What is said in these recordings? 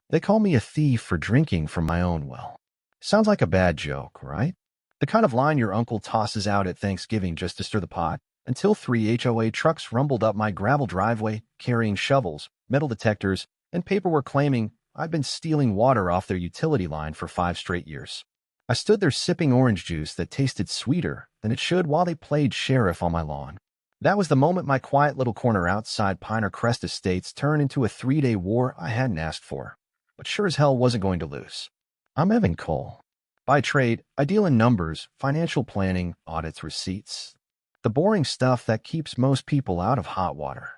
They call me a thief for drinking from my own well. Sounds like a bad joke, right? The kind of line your uncle tosses out at Thanksgiving just to stir the pot, until 3 HOA trucks rumbled up my gravel driveway, carrying shovels, metal detectors, and paperwork claiming I'd been stealing water off their utility line for 5 straight years. I stood there sipping orange juice that tasted sweeter than it should while they played sheriff on my lawn. That was the moment my quiet little corner outside Piner Crest Estates turned into a 3-day war I hadn't asked for, but sure as hell wasn't going to lose. I'm Evan Cole. By trade, I deal in numbers, financial planning, audits, receipts. The boring stuff that keeps most people out of hot water.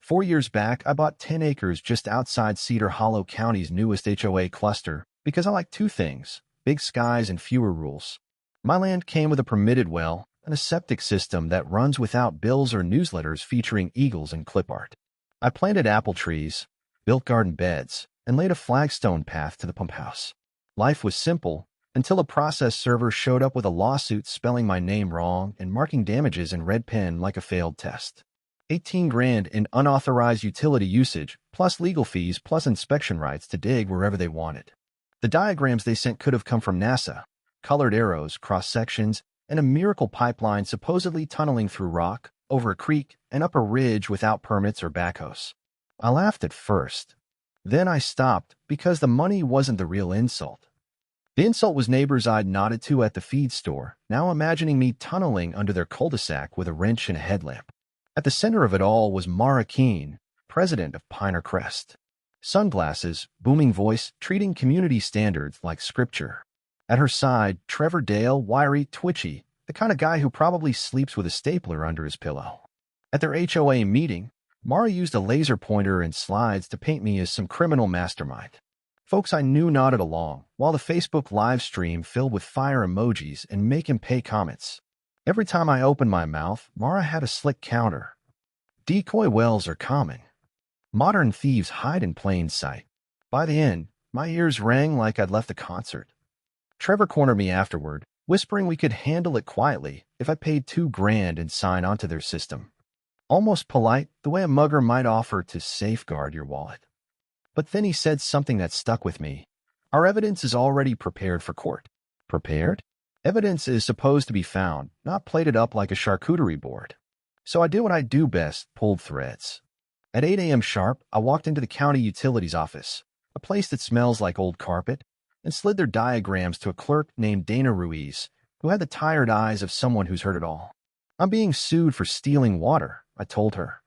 4 years back, I bought 10 acres just outside Cedar Hollow County's newest HOA cluster because I like 2 things: big skies and fewer rules. My land came with a permitted well and a septic system that runs without bills or newsletters featuring eagles and clip art. I planted apple trees, built garden beds, and laid a flagstone path to the pump house. Life was simple until a process server showed up with a lawsuit spelling my name wrong and marking damages in red pen like a failed test. 18 grand in unauthorized utility usage, plus legal fees, plus inspection rights to dig wherever they wanted. The diagrams they sent could have come from NASA, colored arrows, cross-sections, and a miracle pipeline supposedly tunneling through rock, over a creek, and up a ridge without permits or backhoes. I laughed at first. Then I stopped because the money wasn't the real insult. The insult was neighbors I'd nodded to at the feed store, now imagining me tunneling under their cul-de-sac with a wrench and a headlamp. At the center of it all was Mara Keene, president of Piner Crest. Sunglasses, booming voice, treating community standards like scripture. At her side, Trevor Dale, wiry, twitchy, the kind of guy who probably sleeps with a stapler under his pillow. At their HOA meeting, Mara used a laser pointer and slides to paint me as some criminal mastermind. Folks I knew nodded along, while the Facebook live stream filled with fire emojis and make him pay comments. Every time I opened my mouth, Mara had a slick counter. Decoy wells are common. Modern thieves hide in plain sight. By the end, my ears rang like I'd left a concert. Trevor cornered me afterward, whispering we could handle it quietly if I paid 2 grand and sign onto their system. Almost polite, the way a mugger might offer to safeguard your wallet. But then he said something that stuck with me. Our evidence is already prepared for court. Prepared? Evidence is supposed to be found, not plated up like a charcuterie board. So I did what I do best, pulled threads. At 8 a.m. sharp, I walked into the county utilities office, a place that smells like old carpet, and slid their diagrams to a clerk named Dana Ruiz, who had the tired eyes of someone who's heard it all. I'm being sued for stealing water, I told her.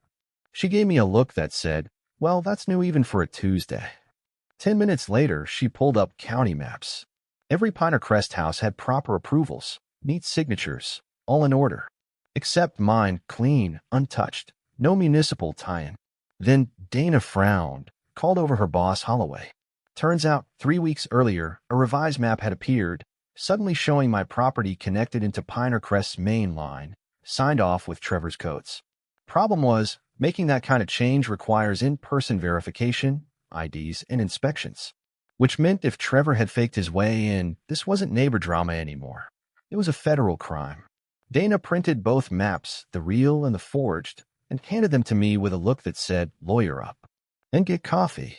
She gave me a look that said, well, that's new even for a Tuesday. 10 minutes later, she pulled up county maps. Every Piner Crest house had proper approvals, neat signatures, all in order. Except mine, clean, untouched, no municipal tie-in. Then Dana frowned, called over her boss Holloway. Turns out, 3 weeks earlier, a revised map had appeared, suddenly showing my property connected into Piner Crest's main line, signed off with Trevor's codes. Problem was, making that kind of change requires in-person verification, IDs, and inspections. Which meant if Trevor had faked his way in, this wasn't neighbor drama anymore. It was a federal crime. Dana printed both maps, the real and the forged, and handed them to me with a look that said, lawyer up. And get coffee.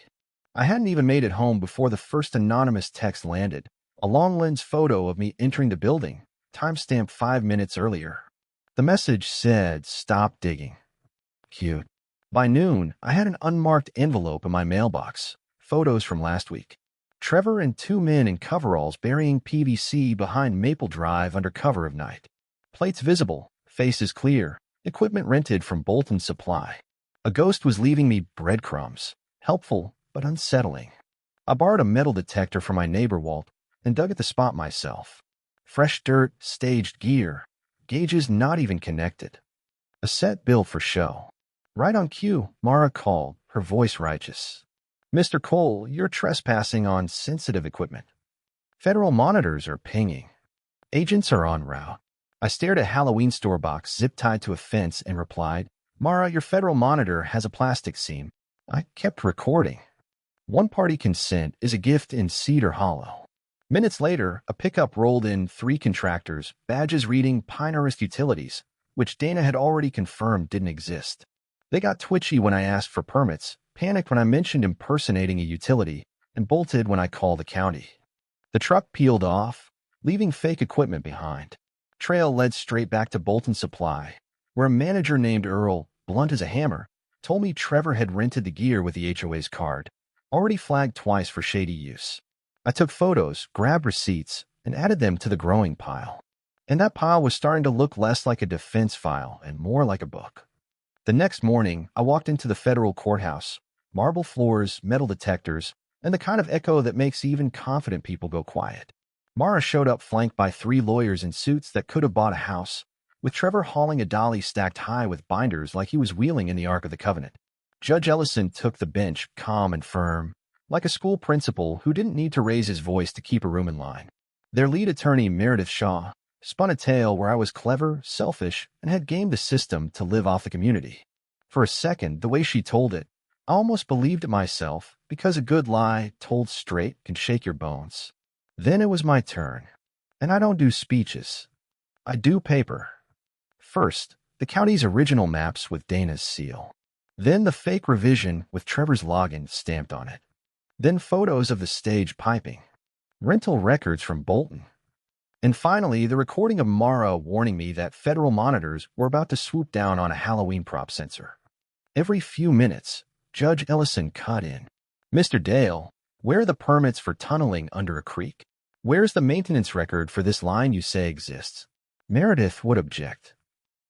I hadn't even made it home before the first anonymous text landed, a long lens photo of me entering the building, timestamped 5 minutes earlier. The message said, stop digging. Cute. By noon, I had an unmarked envelope in my mailbox, photos from last week. Trevor and 2 men in coveralls burying PVC behind Maple Drive under cover of night. Plates visible, faces clear, equipment rented from Bolton Supply. A ghost was leaving me breadcrumbs, helpful but unsettling. I borrowed a metal detector from my neighbor Walt and dug at the spot myself. Fresh dirt, staged gear, gauges not even connected. A set built for show. Right on cue, Mara called, her voice righteous. Mr. Cole, you're trespassing on sensitive equipment. Federal monitors are pinging. Agents are en route. I stared at a Halloween store box zip-tied to a fence and replied, Mara, your federal monitor has a plastic seam. I kept recording. One-party consent is a gift in Cedar Hollow. Minutes later, a pickup rolled in 3 contractors, badges reading Pinerist Utilities, which Dana had already confirmed didn't exist. They got twitchy when I asked for permits, panicked when I mentioned impersonating a utility, and bolted when I called the county. The truck peeled off, leaving fake equipment behind. Trail led straight back to Bolton Supply, where a manager named Earl, blunt as a hammer, told me Trevor had rented the gear with the HOA's card, already flagged twice for shady use. I took photos, grabbed receipts, and added them to the growing pile. And that pile was starting to look less like a defense file and more like a book. The next morning, I walked into the federal courthouse, marble floors, metal detectors, and the kind of echo that makes even confident people go quiet. Mara showed up flanked by 3 lawyers in suits that could have bought a house, with Trevor hauling a dolly stacked high with binders like he was wheeling in the Ark of the Covenant. Judge Ellison took the bench, calm and firm, like a school principal who didn't need to raise his voice to keep a room in line. Their lead attorney, Meredith Shaw, spun a tale where I was clever, selfish, and had gamed the system to live off the community. For a second, the way she told it, I almost believed it myself, because a good lie, told straight, can shake your bones. Then it was my turn. And I don't do speeches. I do paper. First, the county's original maps with Dana's seal. Then the fake revision with Trevor's login stamped on it. Then photos of the stage piping. Rental records from Bolton. And finally, the recording of Mara warning me that federal monitors were about to swoop down on a Halloween prop sensor. Every few minutes, Judge Ellison cut in. Mr. Dale, where are the permits for tunneling under a creek? Where's the maintenance record for this line you say exists? Meredith would object.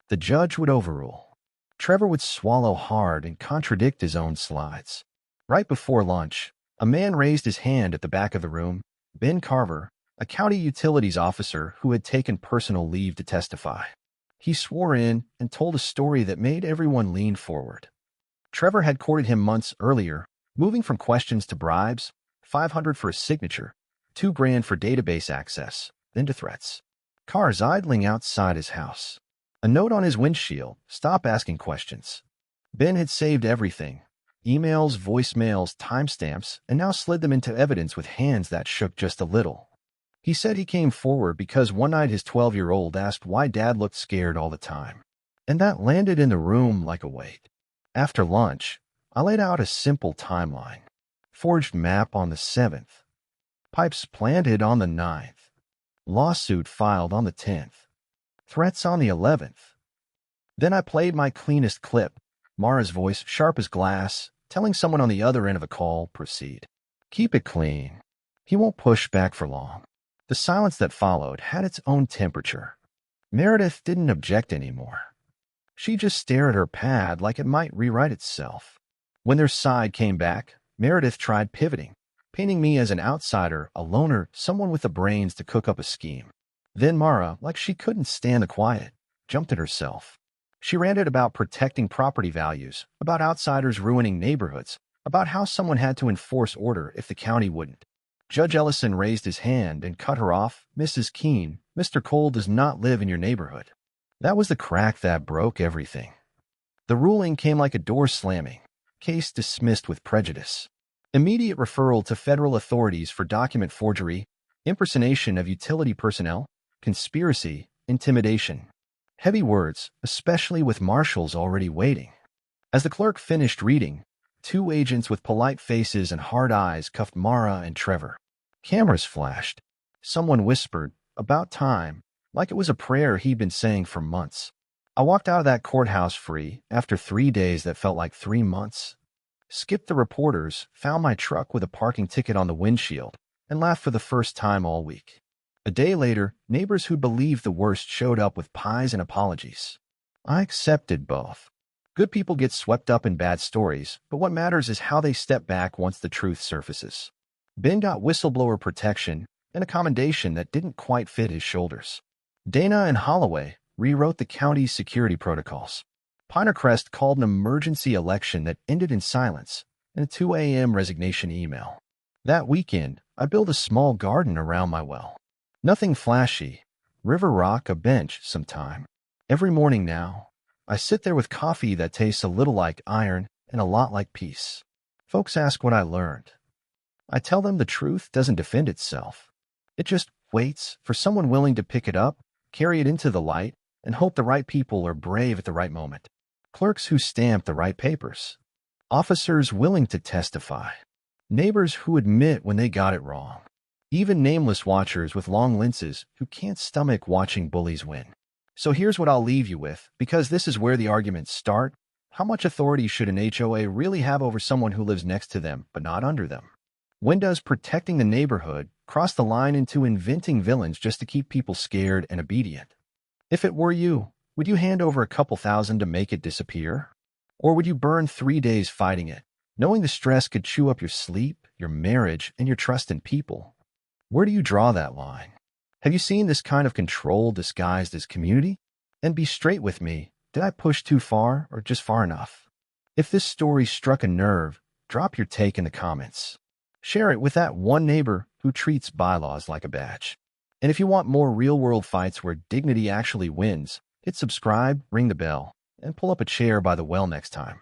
The judge would overrule. Trevor would swallow hard and contradict his own slides. Right before lunch, a man raised his hand at the back of the room, Ben Carver, a county utilities officer who had taken personal leave to testify. He swore in and told a story that made everyone lean forward. Trevor had courted him months earlier, moving from questions to bribes, $500 for a signature, $2,000 for database access, then to threats. Cars idling outside his house. A note on his windshield, stop asking questions. Ben had saved everything, emails, voicemails, timestamps, and now slid them into evidence with hands that shook just a little. He said he came forward because one night his 12-year-old asked why Dad looked scared all the time. And that landed in the room like a weight. After lunch, I laid out a simple timeline. Forged map on the 7th. Pipes planted on the 9th. Lawsuit filed on the 10th. Threats on the 11th. Then I played my cleanest clip, Mara's voice sharp as glass, telling someone on the other end of a call, proceed. Keep it clean. He won't push back for long. The silence that followed had its own temperature. Meredith didn't object anymore. She just stared at her pad like it might rewrite itself. When their side came back, Meredith tried pivoting, painting me as an outsider, a loner, someone with the brains to cook up a scheme. Then Mara, like she couldn't stand the quiet, jumped at herself. She ranted about protecting property values, about outsiders ruining neighborhoods, about how someone had to enforce order if the county wouldn't. Judge Ellison raised his hand and cut her off. Mrs. Keene, Mr. Cole does not live in your neighborhood. That was the crack that broke everything. The ruling came like a door slamming. Case dismissed with prejudice. Immediate referral to federal authorities for document forgery, impersonation of utility personnel, conspiracy, intimidation. Heavy words, especially with marshals already waiting. As the clerk finished reading, 2 agents with polite faces and hard eyes cuffed Mara and Trevor. Cameras flashed. Someone whispered, about time, like it was a prayer he'd been saying for months. I walked out of that courthouse free after 3 days that felt like 3 months. Skipped the reporters, found my truck with a parking ticket on the windshield, and laughed for the first time all week. A day later, neighbors who believed the worst showed up with pies and apologies. I accepted both. Good people get swept up in bad stories, but what matters is how they step back once the truth surfaces. Ben got whistleblower protection and a commendation that didn't quite fit his shoulders. Dana and Holloway rewrote the county's security protocols. Pinecrest called an emergency election that ended in silence and a 2 a.m. resignation email. That weekend, I built a small garden around my well. Nothing flashy. River rock, a bench, some time. Every morning now, I sit there with coffee that tastes a little like iron and a lot like peace. Folks ask what I learned. I tell them the truth doesn't defend itself. It just waits for someone willing to pick it up, carry it into the light, and hope the right people are brave at the right moment. Clerks who stamp the right papers. Officers willing to testify. Neighbors who admit when they got it wrong. Even nameless watchers with long lenses who can't stomach watching bullies win. So here's what I'll leave you with, because this is where the arguments start. How much authority should an HOA really have over someone who lives next to them, but not under them? When does protecting the neighborhood cross the line into inventing villains just to keep people scared and obedient? If it were you, would you hand over a couple thousand to make it disappear? Or would you burn 3 days fighting it, knowing the stress could chew up your sleep, your marriage, and your trust in people? Where do you draw that line? Have you seen this kind of control disguised as community? And be straight with me, did I push too far or just far enough? If this story struck a nerve, drop your take in the comments. Share it with that one neighbor who treats bylaws like a badge. And if you want more real-world fights where dignity actually wins, hit subscribe, ring the bell, and pull up a chair by the well next time.